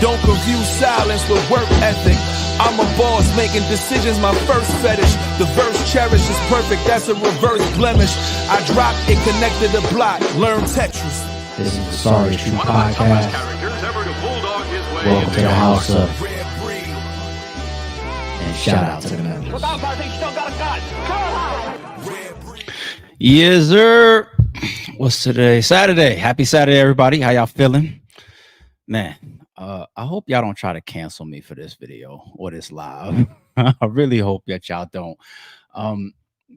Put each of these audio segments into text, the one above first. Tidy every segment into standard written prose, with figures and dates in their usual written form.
Don't confuse silence with work ethic. I'm a boss, making decisions my first fetish. The verse cherished is perfect, that's a reverse blemish. I drop it, connected to block, learn Tetris. This is the Sorry True Podcast. Welcome to the house of and shout out to the members. Yes, sir. What's today? Saturday. Happy Saturday, everybody. How y'all feeling? Man, I hope y'all don't try to cancel me for this video or this live. I really hope that y'all don't.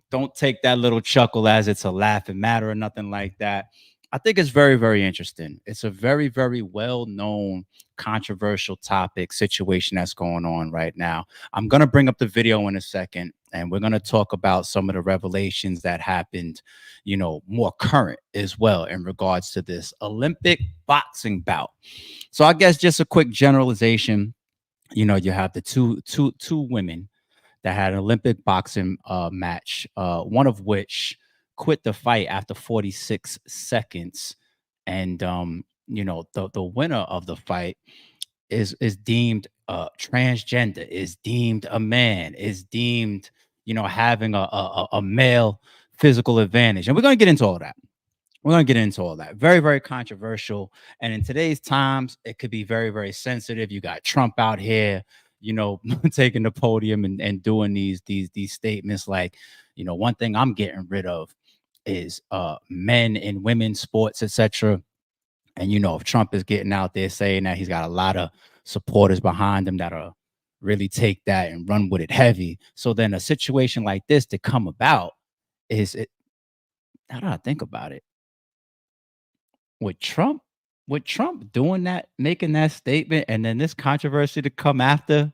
Don't take that little chuckle as it's a laughing matter or nothing like that. I think it's very, very interesting. It's a very, very well-known, controversial topic situation that's going on right now. I'm going to bring up the video in a second, and we're going to talk about some of the revelations that happened, you know, more current as well in regards to this Olympic boxing bout. So I guess just a quick generalization, you know, you have the two women that had an Olympic boxing match, one of which quit the fight after 46 seconds. And, you know, the winner of the fight is deemed transgender, is deemed a man, is deemed, you know, having a male physical advantage. And we're going to get into all that. We're going to get into all that. Very, very controversial. And in today's times, it could be very, very sensitive. You got Trump out here, you know, taking the podium and doing these statements like, you know, one thing I'm getting rid of is men in women's sports, etc. And you know, if Trump is getting out there saying that he's got a lot of supporters behind him that are really take that and run with it heavy. So then a situation like this to come about is it, how do I think about it? With Trump doing that, making that statement, and then this controversy to come after.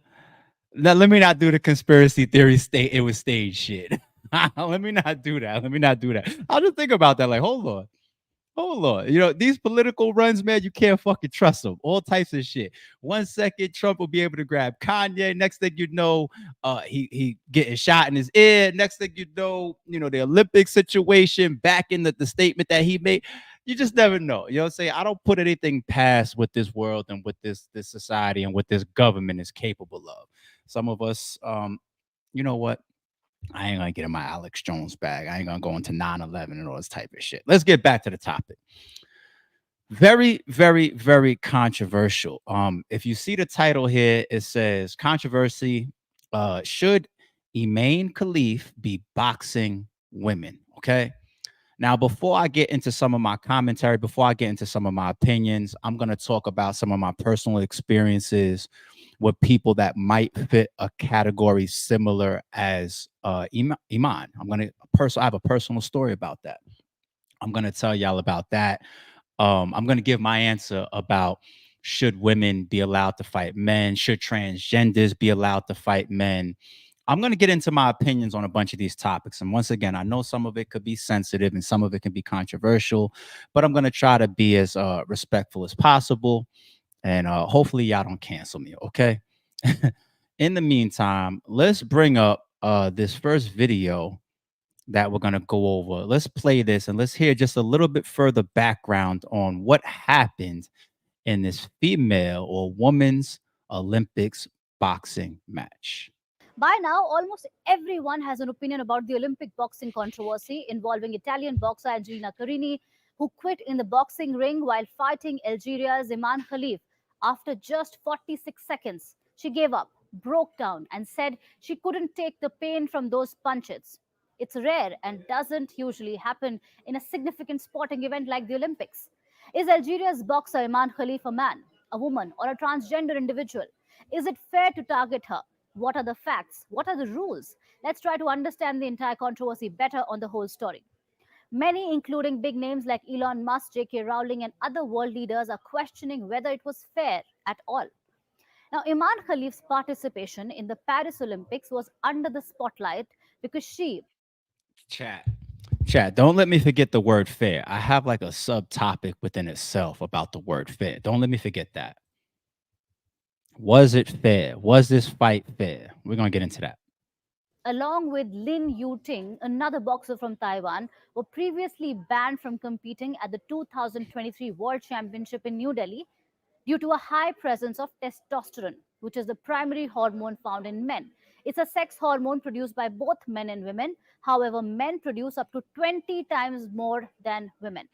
Now, let me not do the conspiracy theory it was staged shit. Let me not do that. I'll just think about that. Like, hold on. You know, these political runs, man, you can't fucking trust them. All types of shit. 1 second, Trump will be able to grab Kanye. Next thing you know, he getting shot in his ear. Next thing you know, the Olympic situation back in the statement that he made. You just never know. You know what I'm saying? I don't put anything past what this world and what this society and what this government is capable of. Some of us, you know what? I ain't gonna get in my Alex Jones bag. I ain't gonna go into 9/11 and all this type of shit. Let's get back to the topic. Very, very, very controversial. If you see the title here, it says controversy. Should Imane Khelif be boxing women? Okay. Now, before I get into some of my commentary, before I get into some of my opinions, I'm gonna talk about some of my personal experiences with people that might fit a category similar as Imane. I have a personal story about that. I'm gonna tell y'all about that. I'm gonna give my answer about should women be allowed to fight men? Should transgenders be allowed to fight men? I'm going to get into my opinions on a bunch of these topics. And once again, I know some of it could be sensitive and some of it can be controversial, but I'm going to try to be as respectful as possible. And hopefully y'all don't cancel me, okay? In the meantime, let's bring up this first video that we're going to go over. Let's play this and let's hear just a little bit further background on what happened in this female or women's Olympics boxing match. By now, almost everyone has an opinion about the Olympic boxing controversy involving Italian boxer Angela Carini, who quit in the boxing ring while fighting Algeria's Imane Khelif. After just 46 seconds, she gave up, broke down, and said she couldn't take the pain from those punches. It's rare and doesn't usually happen in a significant sporting event like the Olympics. Is Algeria's boxer Imane Khelif a man, a woman, or a transgender individual? Is it fair to target her? What are the facts? What are the rules? Let's try to understand the entire controversy better on the whole story. Many, including big names like Elon Musk, J.K. Rowling, and other world leaders, are questioning whether it was fair at all. Now, Imane Khelif's participation in the Paris Olympics was under the spotlight because she... Chat, don't let me forget the word fair. I have like a subtopic within itself about the word fair. Don't let me forget that. Was it fair? Was this fight fair? We're going to get into that. Along with Lin Yu-ting, another boxer from Taiwan, were previously banned from competing at the 2023 World Championship in New Delhi. due to a high presence of testosterone, which is the primary hormone found in men. It's a sex hormone produced by both men and women. However, men produce up to 20 times more than women.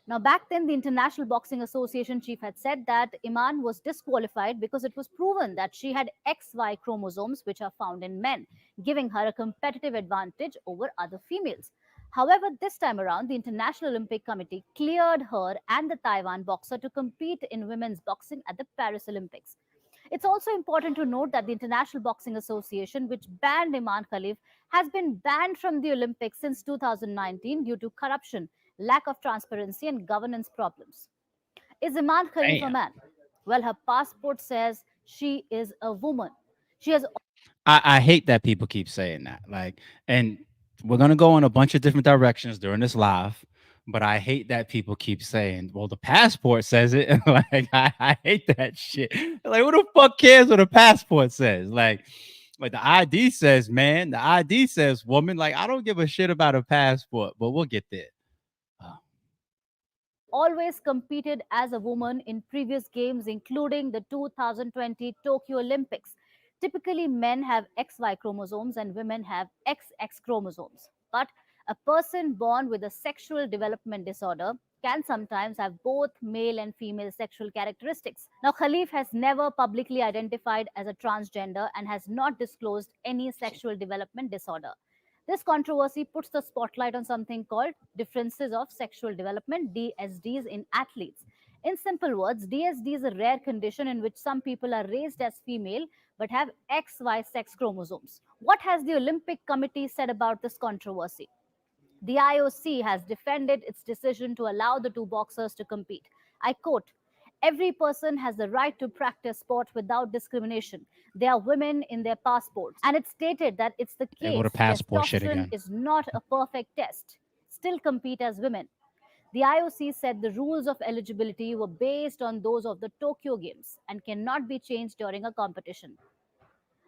Now, back then, the International Boxing Association chief had said that Imane was disqualified because it was proven that she had XY chromosomes, which are found in men, giving her a competitive advantage over other females. However, this time around, the International Olympic Committee cleared her and the Taiwan boxer to compete in women's boxing at the Paris Olympics. It's also important to note that the International Boxing Association, which banned Imane Khelif, has been banned from the Olympics since 2019 due to corruption, lack of transparency, and governance problems. Is Imane Khelif a Damn. man? Well, her passport says she is a woman. She has I hate that people keep saying that. Like, and we're gonna go in a bunch of different directions during this live, but I hate that people keep saying, "Well, the passport says it." Like, I hate that shit. Like, who the fuck cares what a passport says? Like the ID says man, the ID says woman. Like, I don't give a shit about a passport, but we'll get there. Uh, always competed as a woman in previous games, including the 2020 Tokyo Olympics. Typically, men have XY chromosomes and women have XX chromosomes. But a person born with a sexual development disorder can sometimes have both male and female sexual characteristics. Now, Khalif has never publicly identified as a transgender and has not disclosed any sexual development disorder. This controversy puts the spotlight on something called differences of sexual development, DSDs, in athletes. In simple words, DSD is a rare condition in which some people are raised as female but have XY sex chromosomes. What has the Olympic Committee said about this controversy? The IOC has defended its decision to allow the two boxers to compete. I quote, every person has the right to practice sport without discrimination. They are women in their passports. And it stated that it's the there go case. the passport shit Testosterone again. is not a perfect test. Still compete as women. The IOC said the rules of eligibility were based on those of the Tokyo Games and cannot be changed during a competition.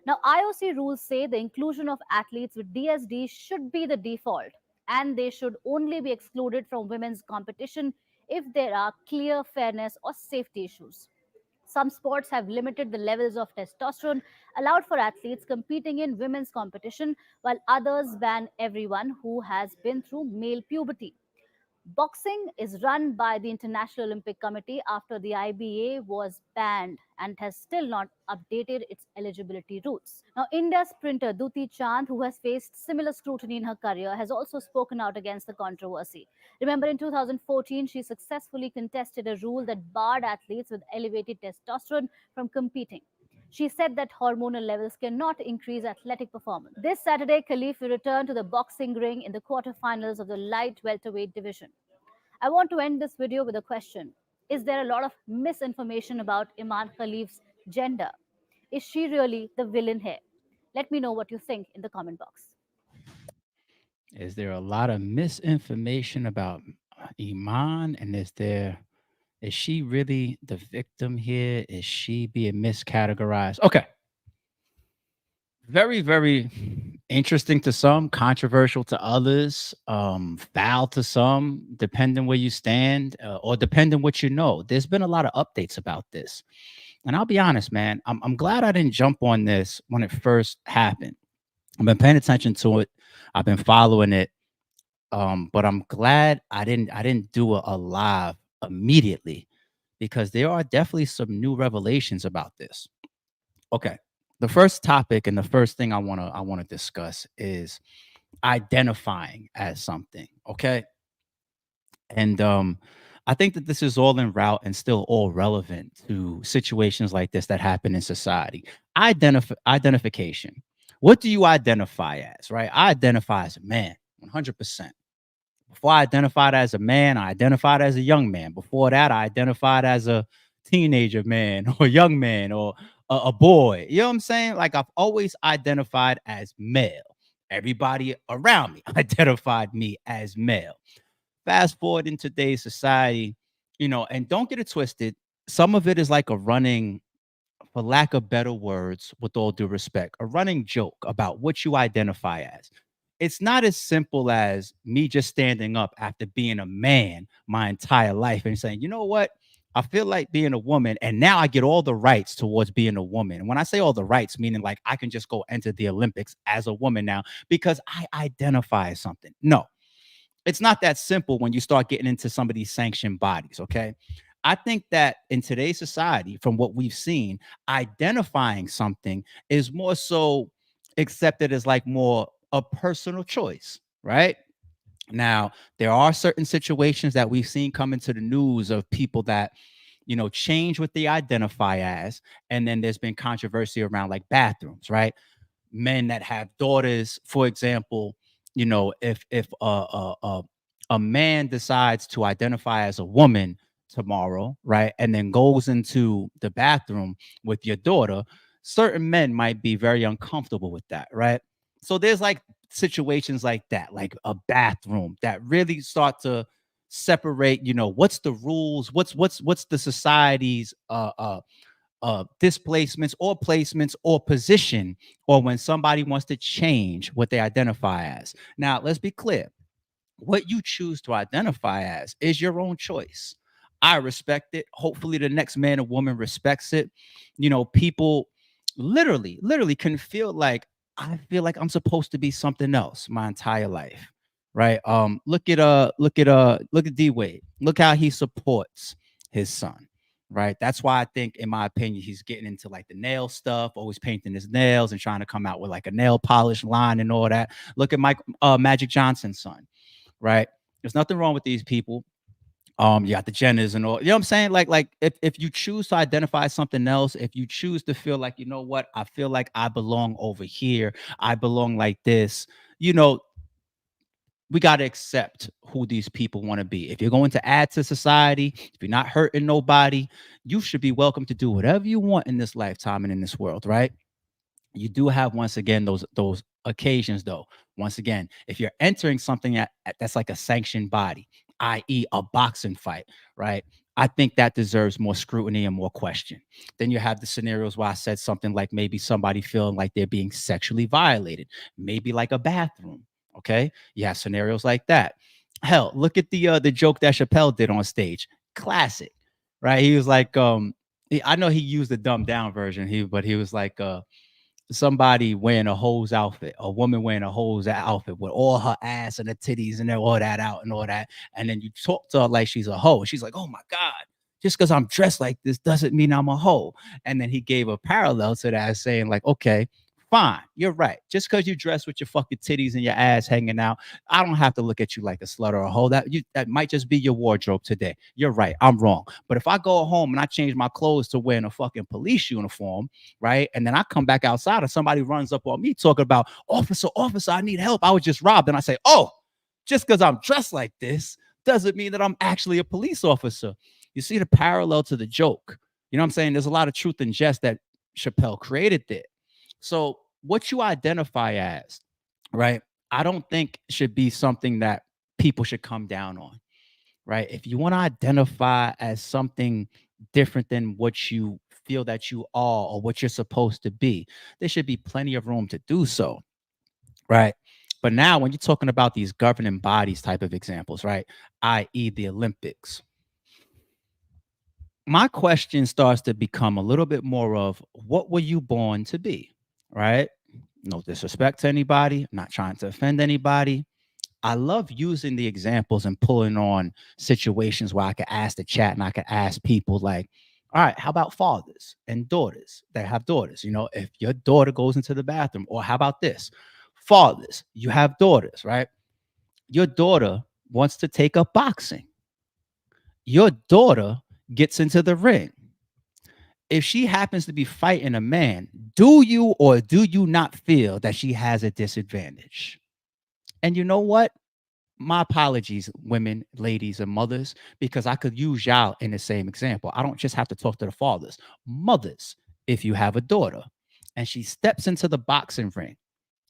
Now, IOC rules say the inclusion of athletes with DSD should be the default, and they should only be excluded from women's competition if there are clear fairness or safety issues. Some sports have limited the levels of testosterone allowed for athletes competing in women's competition, while others ban everyone who has been through male puberty. Boxing is run by the International Olympic Committee after the IBA was banned and has still not updated its eligibility rules. Now, India's sprinter Duti Chand, who has faced similar scrutiny in her career, has also spoken out against the controversy. Remember, in 2014, she successfully contested a rule that barred athletes with elevated testosterone from competing. She said that hormonal levels cannot increase athletic performance. This Saturday, Khelif will return to the boxing ring in the quarterfinals of the light welterweight division. I want to end this video with a question. Is there a lot of misinformation about Imane Khelif's gender? Is she really the villain here? Let me know what you think in the comment box. Is there a lot of misinformation about Iman? And is she really the victim here? Is she being miscategorized? Okay. Very, very interesting to some, controversial to others, foul to some, depending where you stand, or depending what you know. There's been a lot of updates about this. And I'll be honest, man, I'm glad I didn't jump on this when it first happened. I've been paying attention to it. I've been following it. But I'm glad I didn't do a live immediately because there are definitely some new revelations about this. Okay. The first topic and the first thing I want to discuss is identifying as something. Okay. And I think that this is all en route and still all relevant to situations like this that happen in society. Identification. What do you identify as? Right? I identify as a man, 100%. Before I identified as a man, I identified as a young man. Before that, I identified as a teenager man or young man or a boy. You know what I'm saying? Like, I've always identified as male. Everybody around me identified me as male. Fast forward in today's society, and don't get it twisted. Some of it is like a running, for lack of better words, with all due respect, a running joke about what you identify as. It's not as simple as me just standing up after being a man my entire life and saying, you know what? I feel like being a woman, and now I get all the rights towards being a woman. And when I say all the rights, meaning like I can just go enter the Olympics as a woman now because I identify as something. No, it's not that simple when you start getting into some of these sanctioned bodies. Okay. I think that in today's society, from what we've seen, identifying something is more so accepted as like more a personal choice, right? Now, there are certain situations that we've seen come into the news of people that, change what they identify as. And then there's been controversy around like bathrooms, right? Men that have daughters, for example, if a man decides to identify as a woman tomorrow, right, and then goes into the bathroom with your daughter, certain men might be very uncomfortable with that, right? So there's like situations like that, like a bathroom that really start to separate, what's the rules, what's the society's displacements or placements or position, or when somebody wants to change what they identify as. Now, let's be clear. What you choose to identify as is your own choice. I respect it. Hopefully, the next man or woman respects it. People literally can feel like I feel like I'm supposed to be something else my entire life. Right. Look at D Wade. Look how he supports his son. Right. That's why I think, in my opinion, he's getting into like the nail stuff, always painting his nails and trying to come out with like a nail polish line and all that. Look at Magic Johnson's son, right? There's nothing wrong with these people. You got the Jenners and all, you know what I'm saying? Like if you choose to identify something else, if you choose to feel like, what, I feel like I belong over here, I belong like this, we got to accept who these people want to be. If you're going to add to society, if you're not hurting nobody, you should be welcome to do whatever you want in this lifetime and in this world, right? You do have, once again, those occasions though. Once again, if you're entering something that's like a sanctioned body, i.e. a boxing fight, right? I think that deserves more scrutiny and more question. Then you have the scenarios where I said something like maybe somebody feeling like they're being sexually violated, maybe like a bathroom. Okay. You have scenarios like that. Hell, look at the joke that Chappelle did on stage. Classic, right? He was like, I know he used the dumbed down version, but he was like, somebody wearing a hose outfit, a woman wearing a hose outfit with all her ass and her titties and all that out and all that. And then you talk to her like she's a hoe. She's like, oh my God, just because I'm dressed like this doesn't mean I'm a hoe. And then he gave a parallel to that, saying like, okay, fine, you're right. Just because you dress with your fucking titties and your ass hanging out, I don't have to look at you like a slut or a hoe. That might just be your wardrobe today. You're right. I'm wrong. But if I go home and I change my clothes to wearing a fucking police uniform, right? And then I come back outside and somebody runs up on me talking about, officer, I need help. I was just robbed. And I say, oh, just because I'm dressed like this doesn't mean that I'm actually a police officer. You see the parallel to the joke. You know what I'm saying? There's a lot of truth and jest that Chappelle created there. So what you identify as, right, I don't think should be something that people should come down on, right? If you want to identify as something different than what you feel that you are or what you're supposed to be, there should be plenty of room to do so, right? But now when you're talking about these governing bodies type of examples, right, i.e. the Olympics, my question starts to become a little bit more of what were you born to be, right? No disrespect to anybody, I'm not trying to offend anybody. I love using the examples and pulling on situations where I could ask the chat and I could ask people like, all right, how about fathers and daughters that have daughters? If your daughter goes into the bathroom, or how about this? Fathers, you have daughters, right? Your daughter wants to take up boxing. Your daughter gets into the ring. If she happens to be fighting a man, do you or do you not feel that she has a disadvantage? And you know what? My apologies, women, ladies, and mothers, because I could use y'all in the same example. I don't just have to talk to the fathers. Mothers, if you have a daughter and she steps into the boxing ring,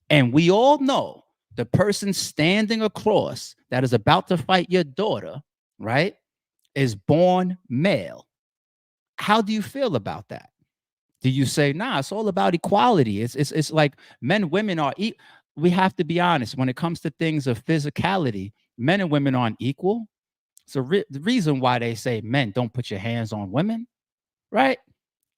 and we all know the person standing across that is about to fight your daughter, right, is born male. How do you feel about that? Do you say, nah, it's all about equality? It's like men, women are we have to be honest when it comes to things of physicality. Men and women aren't equal. So the reason why they say men don't put your hands on women, right?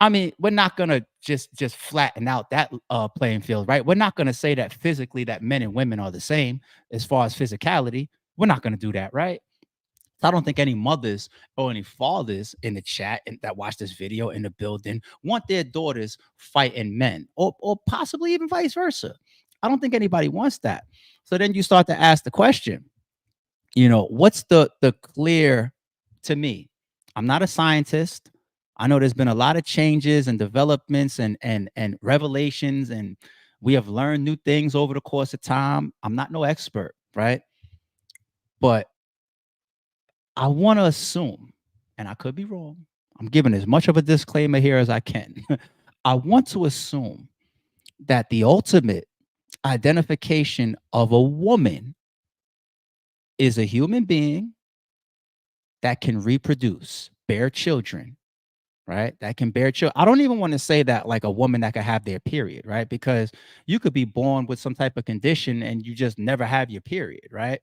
I mean, we're not gonna just flatten out that playing field, right? We're not gonna say that physically that men and women are the same as far as physicality. We're not gonna do that, right? So I don't think any mothers or any fathers in the chat and that watch this video in the building want their daughters fighting men, or possibly even vice versa. I don't think anybody wants that. So then you start to ask the question, what's the clear, to me? I'm not a scientist. I know there's been a lot of changes and developments and revelations, and we have learned new things over the course of time. I'm not no expert, right? But I want to assume, and I could be wrong, I'm giving as much of a disclaimer here as I can. I want to assume that the ultimate identification of a woman is a human being that can reproduce, bear children, right? That can bear children. I don't even want to say that like a woman that could have their period, right? Because you could be born with some type of condition and you just never have your period, right?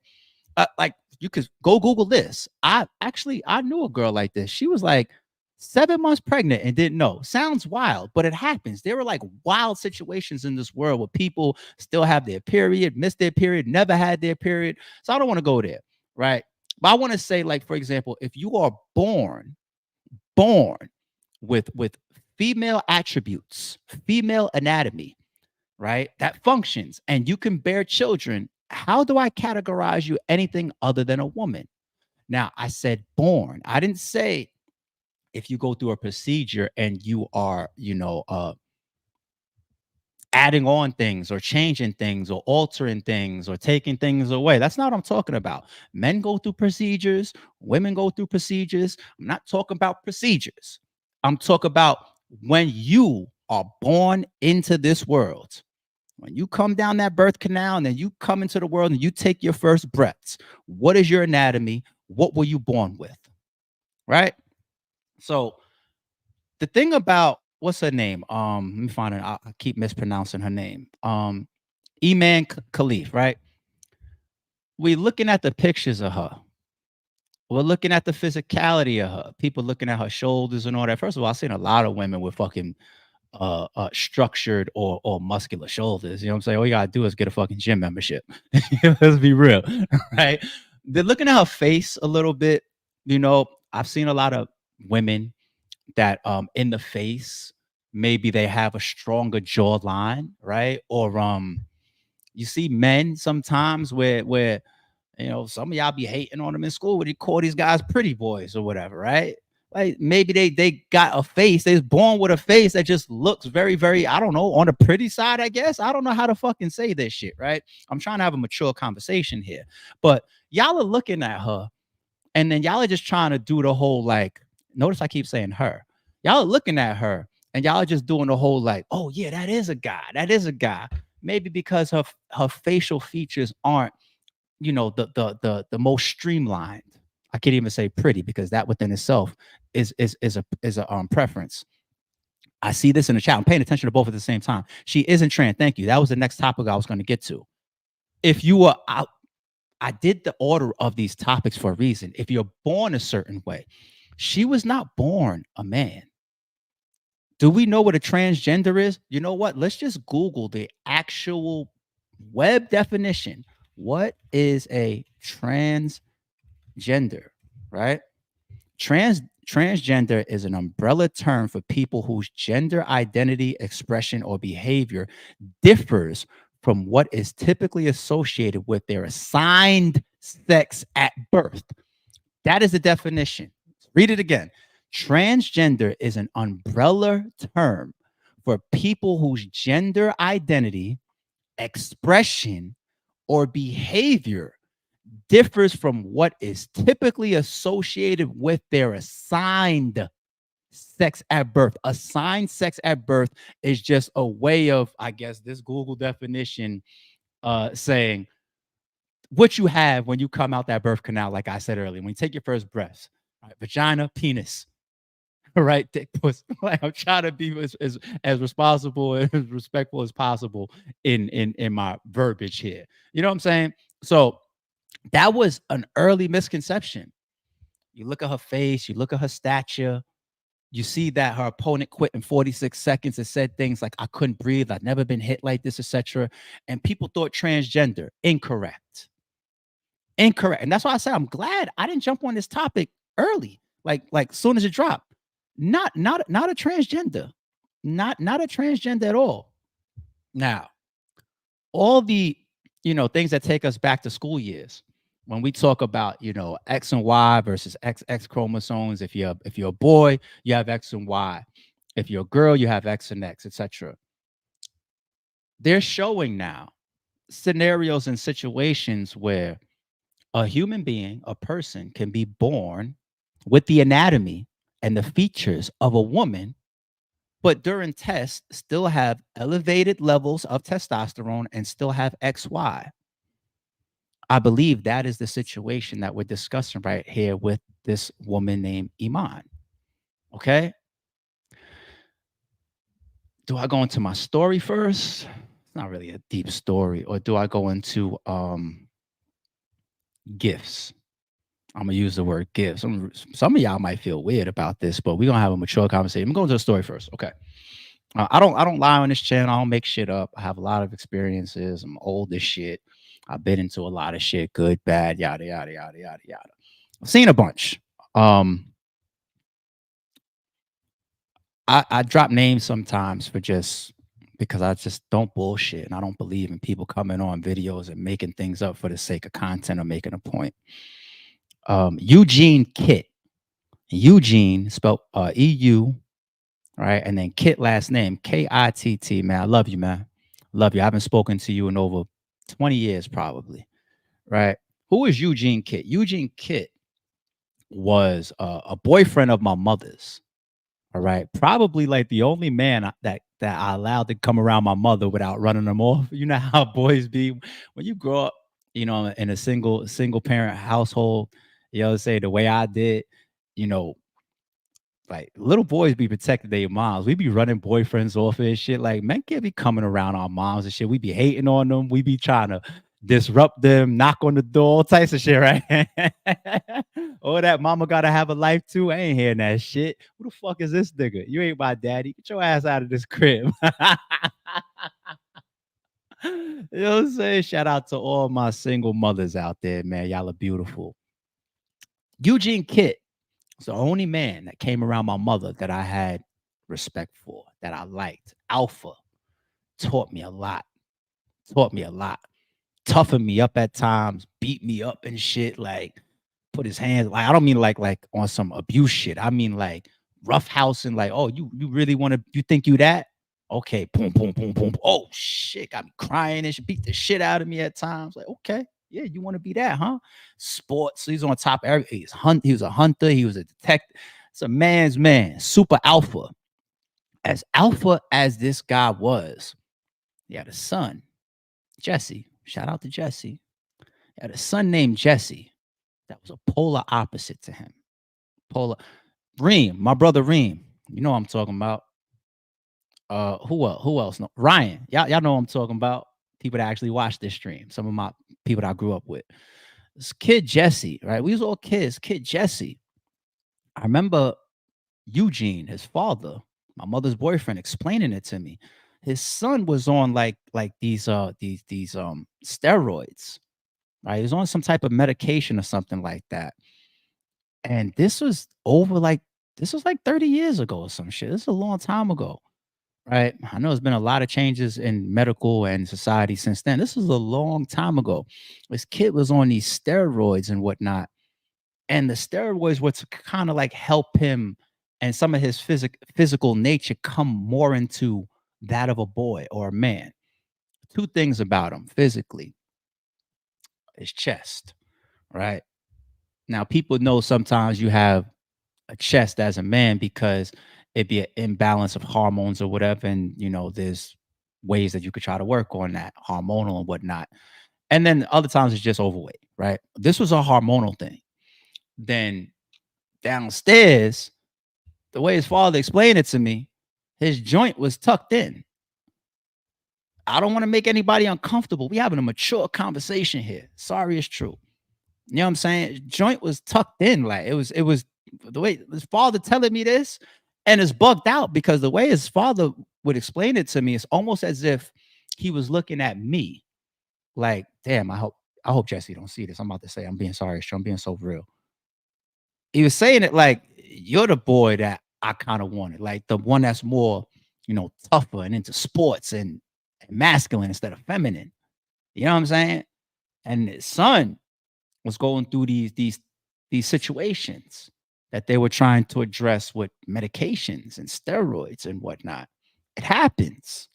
Like you could go Google this. I knew a girl like this. She was like 7 months pregnant and didn't know. Sounds wild, but it happens. There were like wild situations in this world where people still have their period, missed their period, never had their period. So I don't want to go there, right? But I want to say, like, for example, if you are born with female attributes, female anatomy, right, that functions, and you can bear children, how do I categorize you anything other than a woman? Now, I said born. I didn't say if you go through a procedure and you are, adding on things or changing things or altering things or taking things away. That's not what I'm talking about. Men go through procedures, women go through procedures. I'm not talking about procedures. I'm talking about when you are born into this world. When you come down that birth canal and then you come into the world and you take your first breaths, what is your anatomy? What were you born with? Right? So the thing about, what's her name? Let me find it. I keep mispronouncing her name. Imane Khelif, right? We're looking at the pictures of her. We're looking at the physicality of her. People looking at her shoulders and all that. First of all, I've seen a lot of women with fucking structured or muscular shoulders. You know what I'm saying? All you gotta do is get a fucking gym membership. Let's be real, right? They're looking at her face a little bit. I've seen a lot of women that in the face, maybe they have a stronger jawline, right? Or you see men sometimes where some of y'all be hating on them in school where they call these guys pretty boys or whatever, right? Like maybe they got a face, they're born with a face that just looks very, very, I don't know, on the pretty side, I guess. I don't know how to fucking say this shit, right? I'm trying to have a mature conversation here. But y'all are looking at her and then y'all are just trying to do the whole, like, notice I keep saying her. Y'all are looking at her and y'all are just doing the whole like, oh yeah, that is a guy. That is a guy. Maybe because her facial features aren't, the most streamlined. I can't even say pretty because that within itself is a preference. I see this in the chat. I'm paying attention to both at the same time. She isn't trans. Thank you. That was the next topic I was going to get to. If you were out, I did the order of these topics for a reason. If you're born a certain way, she was not born a man. Do we know what a transgender is? You know what? Let's just Google the actual web definition. What is a transgender, right? Transgender is an umbrella term for people whose gender identity, expression, or behavior differs from what is typically associated with their assigned sex at birth. That is the definition. Read it again. Transgender is an umbrella term for people whose gender identity, expression, or behavior differs from what is typically associated with their assigned sex at birth. Assigned sex at birth is just a way of, I guess, this Google definition saying what you have when you come out that birth canal, like I said earlier, when you take your first breaths, right? Vagina, penis, right? Dick, pussy. Like, I'm trying to be as responsible and as respectful as possible in my verbiage here. You know what I'm saying? So that was an early misconception. You look at her face, you look at her stature, you see that her opponent quit in 46 seconds and said things like, I couldn't breathe, I've never been hit like this, etc. And people thought transgender. Incorrect. Incorrect. And that's why I said I'm glad I didn't jump on this topic early, like soon as it dropped. Not a transgender. Not a transgender at all. Now, all the things that take us back to school years, when we talk about X and Y versus XX chromosomes, if you're a boy, you have X and Y. If you're a girl, you have X and X, etc. They're showing now scenarios and situations where a human being, a person, can be born with the anatomy and the features of a woman, but during tests still have elevated levels of testosterone and still have XY. I believe that is the situation that we're discussing right here with this woman named Imane. Okay. Do I go into my story first? It's not really a deep story. Or do I go into gifts? I'm gonna use the word gifts. Some of y'all might feel weird about this, but we're gonna have a mature conversation. I'm going to the story first. Okay. I don't lie on this channel. I don't make shit up. I have a lot of experiences. I'm old as shit. I've been into a lot of shit, good, bad, yada, yada, yada, yada, yada. I've seen a bunch. I drop names sometimes because I just don't bullshit, and I don't believe in people coming on videos and making things up for the sake of content or making a point. Eugene Kitt. Eugene spelled EU, right? And then Kitt last name, Kitt, man. I love you, man. Love you. I haven't spoken to you in over 20 years, probably, right? Who is Eugene Kitt? Eugene Kitt was a boyfriend of my mother's, all right? Probably like the only man that I allowed to come around my mother without running them off. You know how boys be when you grow up, in a single parent household, say the way I did, like little boys be protecting their moms. We be running boyfriends off and shit. Like men can't be coming around our moms and shit. We be hating on them. We be trying to disrupt them, knock on the door, all types of shit, right? Oh, that mama gotta have a life too. I ain't hearing that shit. Who the fuck is this nigga? You ain't my daddy. Get your ass out of this crib. You know what I'm saying? Shout out to all my single mothers out there, man. Y'all are beautiful. Eugene Kitt was the only man that came around my mother that I had respect for, that I liked. Alpha. Taught me a lot. Toughened me up at times, beat me up and shit. Like, put his hands, like, I don't mean like on some abuse shit. I mean like roughhousing, like, oh, you really want to, you think you that? Okay, boom, boom, boom, boom. Oh shit, got me crying and shit, beat the shit out of me at times. Like, okay, yeah, you want to be that, huh? Sports, he's on top of everything. He was a hunter, he was a detective. It's a man's man, super alpha. As alpha as this guy was, he had a son, Jesse. Shout out to Jesse. He had a son named Jesse that was a polar opposite to him. Reem, my brother Reem. You know what I'm talking about. Who else? No, Ryan. Y'all know what I'm talking about. People that actually watch this stream. Some of my people that I grew up with. This kid Jesse, right? We was all kids. Kid Jesse. I remember Eugene, his father, my mother's boyfriend, explaining it to me. His son was on like these steroids, right? He was on some type of medication or something like that. And this was like 30 years ago or some shit. This is a long time ago, right? I know there's been a lot of changes in medical and society since then. This was a long time ago. This kid was on these steroids and whatnot. And the steroids were to kind of like help him and some of his physical nature come more into that of a boy or a man. Two things about him physically. His chest, right? Now, people know sometimes you have a chest as a man because it'd be an imbalance of hormones or whatever. And, there's ways that you could try to work on that, hormonal and whatnot. And then other times it's just overweight, right? This was a hormonal thing. Then downstairs, the way his father explained it to me, his joint was tucked in. I don't want to make anybody uncomfortable. We having a mature conversation here. Sorry, it's true. You know what I'm saying? Joint was tucked in. Like it was the way his father telling me this, and it's bugged out because the way his father would explain it to me, it's almost as if he was looking at me like, damn, I hope Jesse don't see this. I'm about to say I'm being sorry, I'm being so real. He was saying it like you're the boy that I kind of wanted, like the one that's more, tougher and into sports and masculine instead of feminine. You know what I'm saying? And his son was going through these situations that they were trying to address with medications and steroids and whatnot. It happens.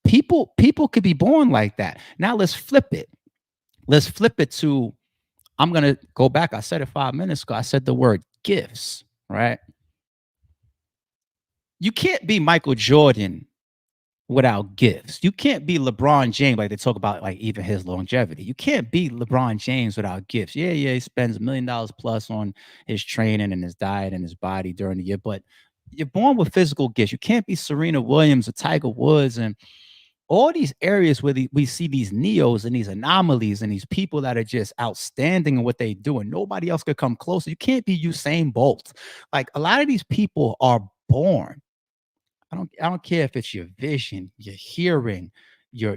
People could be born like that. Now let's flip it. Let's flip it to, I'm gonna go back. I said it 5 minutes ago. I said the word gifts, right? You can't be Michael Jordan without gifts. You can't be LeBron James, like they talk about, like even his longevity. You can't be LeBron James without gifts. Yeah, he spends $1 million plus on his training and his diet and his body during the year, but you're born with physical gifts. You can't be Serena Williams or Tiger Woods and all these areas where we see these neos and these anomalies and these people that are just outstanding in what they do and nobody else could come close. You can't be Usain Bolt. Like a lot of these people are born. I don't care if it's your vision, your hearing, your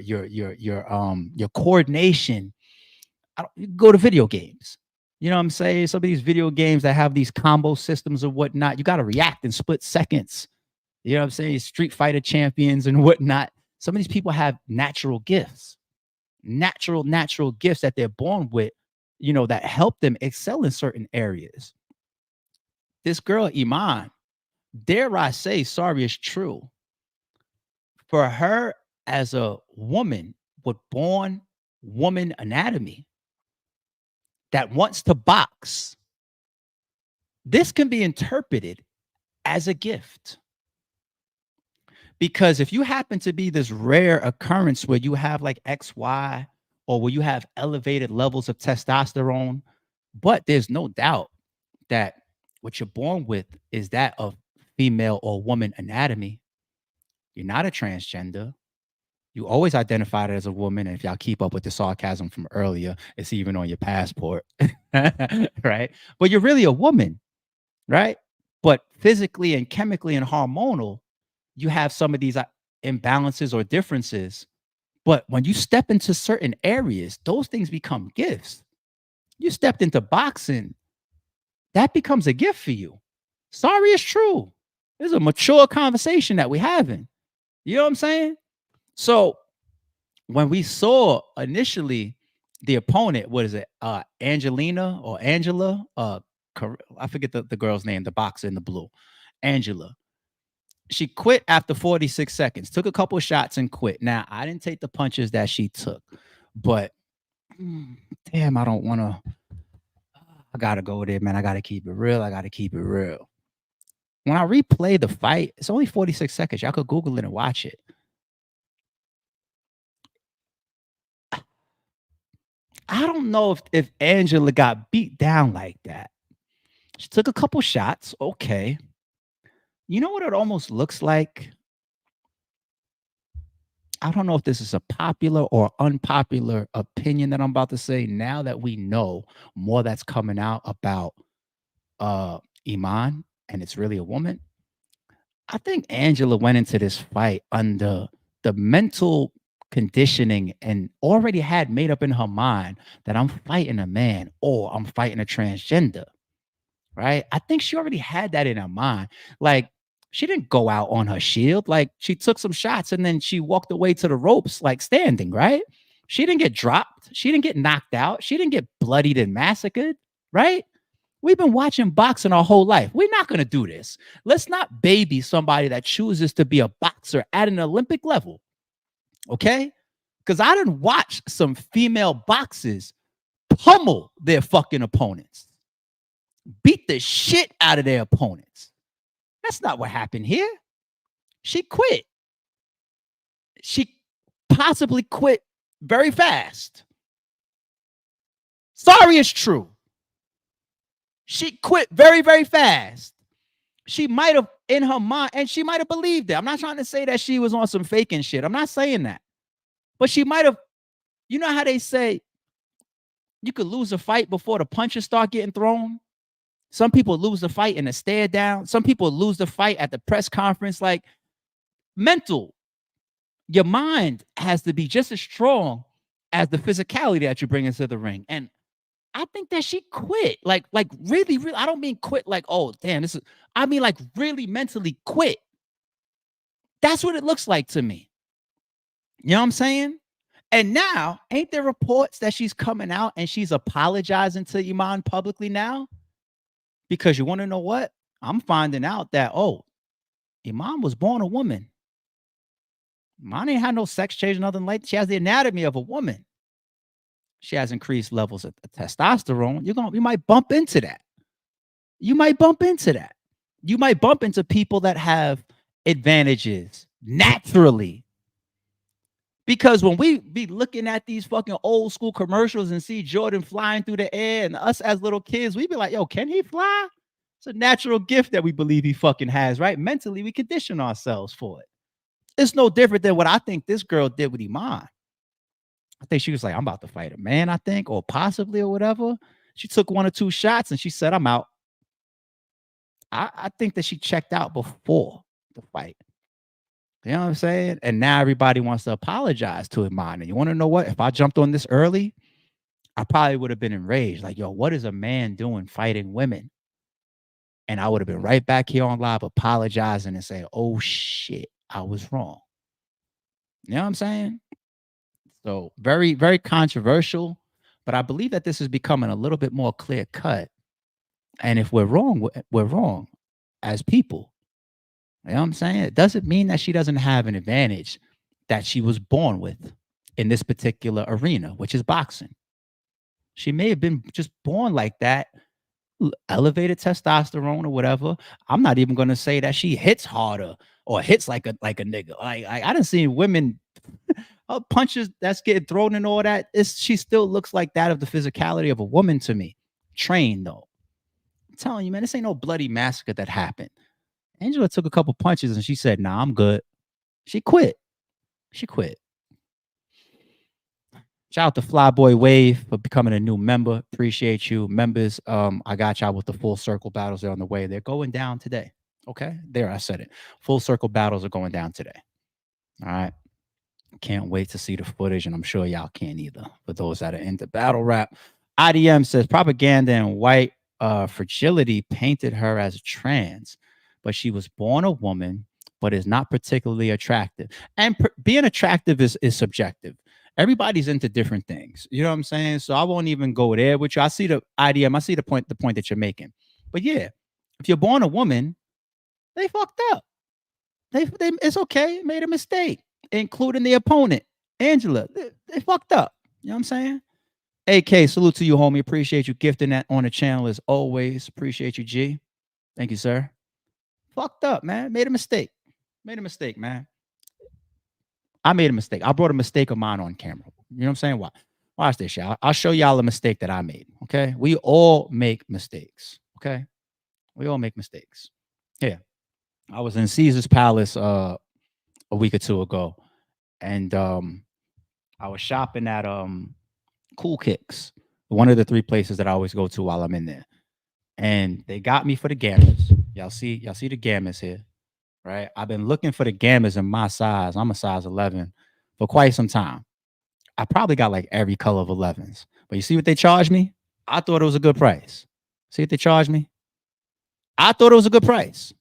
coordination. You go to video games. You know what I'm saying? Some of these video games that have these combo systems or whatnot, you got to react in split seconds. You know what I'm saying? Street Fighter champions and whatnot. Some of these people have natural gifts, natural gifts that they're born with, that help them excel in certain areas. This girl, Imane, dare I say, sorry, it's true. For her as a woman with born woman anatomy that wants to box, this can be interpreted as a gift. Because if you happen to be this rare occurrence where you have like XY or where you have elevated levels of testosterone, but there's no doubt that what you're born with is that of female or woman anatomy. You're not a transgender. You always identified as a woman. And if y'all keep up with the sarcasm from earlier, it's even on your passport, right? But you're really a woman, right? But physically and chemically and hormonal, you have some of these imbalances or differences. But when you step into certain areas, those things become gifts. You stepped into boxing, that becomes a gift for you. Sorry, it's true. It's a mature conversation that we're having. You know what I'm saying? So when we saw initially the opponent, what is it? Angelina or Angela? I forget the girl's name, the boxer in the blue. Angela. She quit after 46 seconds, took a couple of shots and quit. Now, I didn't take the punches that she took, but damn, I don't want to. I got to go there, man. I got to keep it real. When I replay the fight, it's only 46 seconds. Y'all could Google it and watch it. I don't know if Angela got beat down like that. She took a couple shots. Okay. You know what it almost looks like? I don't know if this is a popular or unpopular opinion that I'm about to say. Now that we know more that's coming out about Imane, and it's really a woman, I think Angela went into this fight under the mental conditioning and already had made up in her mind that I'm fighting a man or I'm fighting a transgender, right? I think she already had that in her mind. Like, she didn't go out on her shield. Like, she took some shots and then she walked away to the ropes, like standing, right? She didn't get dropped. She didn't get knocked out. She didn't get bloodied and massacred, right? We've been watching boxing our whole life. We're not going to do this. Let's not baby somebody that chooses to be a boxer at an Olympic level, okay? Because I didn't watch some female boxers pummel their fucking opponents, beat the shit out of their opponents. That's not what happened here. She quit. She possibly quit very fast. Sorry, it's true. She quit very, very fast. She might have, in her mind, and she might have believed it. I'm not trying to say that she was on some faking shit. I'm not saying that. But she might have, you know how they say, You could lose a fight before the punches start getting thrown. Some people lose the fight in a stare down. Some people lose the fight at the press conference. Like, mental, your mind has to be just as strong as the physicality that you bring into the ring. And I think that she quit. Like really, really. I don't mean quit like, oh, damn, this is, I mean like really mentally quit. That's what it looks like to me. You know what I'm saying? And now, ain't there reports that she's coming out and she's apologizing to Imane publicly now? Because you want to know what? I'm finding out that, oh, Imane was born a woman. Imane ain't had no sex change, nothing like that. She has the anatomy of a woman. She has increased levels of testosterone. You might bump into that. You might bump into that. You might bump into people that have advantages naturally. Because when we be looking at these fucking old school commercials and see Jordan flying through the air, and us as little kids, we be like, yo, can he fly? It's a natural gift that we believe he fucking has, right? Mentally, we condition ourselves for it. It's no different than what I think this girl did with Imane. I think she was like, I'm about to fight a man, I think, or possibly, or whatever. She took 1 or 2 shots and she said, I'm out. I think that she checked out before the fight. You know what I'm saying? And now everybody wants to apologize to Imane. And you want to know what? If I jumped on this early, I probably would have been enraged. Like, yo, what is a man doing fighting women? And I would have been right back here on live apologizing and saying, oh, shit, I was wrong. You know what I'm saying? So very, very controversial. But I believe that this is becoming a little bit more clear cut. And if we're wrong, we're wrong as people. You know what I'm saying? It doesn't mean that she doesn't have an advantage that she was born with in this particular arena, which is boxing. She may have been just born like that, elevated testosterone or whatever. I'm not even going to say that she hits harder or hits like a nigga. I done seen women punches that's getting thrown and all that. She still looks like that of the physicality of a woman to me. Trained though. I'm telling you, man, this ain't no bloody massacre that happened. Angela took a couple punches and she said, nah, I'm good. She quit. Shout out to Flyboy Wave for becoming a new member. Appreciate you. Members, I got y'all with the full circle battles. They're on the way. They're going down today. Okay? There, I said it. Full circle battles are going down today. All right? Can't wait to see the footage, and I'm sure y'all can't either. For those that are into battle rap. IDM says, propaganda and white fragility painted her as trans, but she was born a woman, but is not particularly attractive. And being attractive is subjective. Everybody's into different things. You know what I'm saying? So I won't even go there with you. I see the IDM. I see the point that you're making. But yeah, if you're born a woman, they fucked up. It's okay. Made a mistake, including the opponent, Angela. They fucked up. You know what I'm saying? AK, salute to you, homie. Appreciate you gifting that on the channel as always. Appreciate you, G. Thank you, sir. Fucked up, man. Made a mistake, man. I made a mistake. I brought a mistake of mine on camera. You know what I'm saying? Watch this, y'all. I'll show y'all a mistake that I made, okay? We all make mistakes, okay? We all make mistakes. Yeah. I was in Caesar's Palace a week or two ago, and I was shopping at Cool Kicks, one of the 3 places that I always go to while I'm in there. And they got me for the gammas. Y'all see the gammas here, right? I've been looking for the gammas in my size. I'm a size 11 for quite some time. I probably got like every color of 11s. But you see what they charged me? I thought it was a good price. See what they charged me? I thought it was a good price,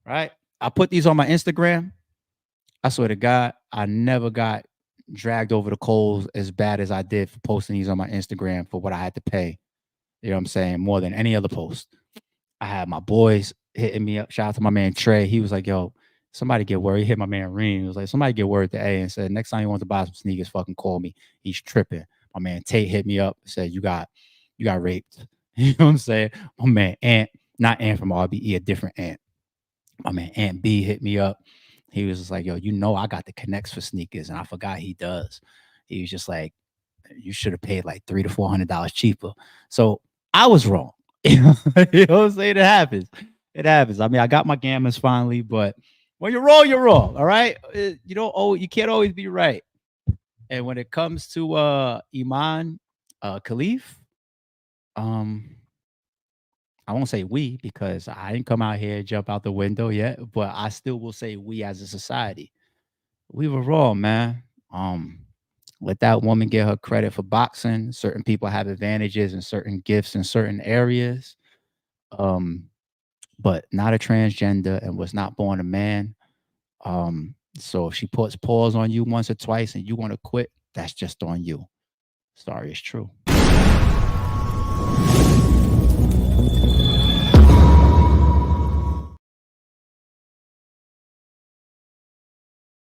right? I put these on my Instagram. I swear to God, I never got dragged over the coals as bad as I did for posting these on my Instagram for what I had to pay. You know what I'm saying? More than any other post. I had my boys hitting me up. Shout out to my man Trey. He was like, yo, somebody get word. He hit my man Reem. He was like, somebody get word to A and said, next time you want to buy some sneakers, fucking call me. He's tripping. My man Tate hit me up and said, you got raped. You know what I'm saying? My man Ant, not Ant from RBE, a different Ant. My man Ant B hit me up. He was just like, yo, you know I got the connects for sneakers, and I forgot he does. He was just like, you should have paid like $300 to $400 cheaper. So I was wrong. You know what I'm saying? It happens. I mean, I got my gammas finally, but when you're wrong, you're wrong. All right. You can't always be right. And when it comes to Imane Khelif, I won't say we because I didn't come out here and jump out the window yet, but I still will say we as a society. We were wrong, man. Let that woman get her credit for boxing. Certain people have advantages and certain gifts in certain areas. But not a transgender and was not born a man. So if she puts pause on you once or twice and you want to quit, that's just on you. Sorry, it's true.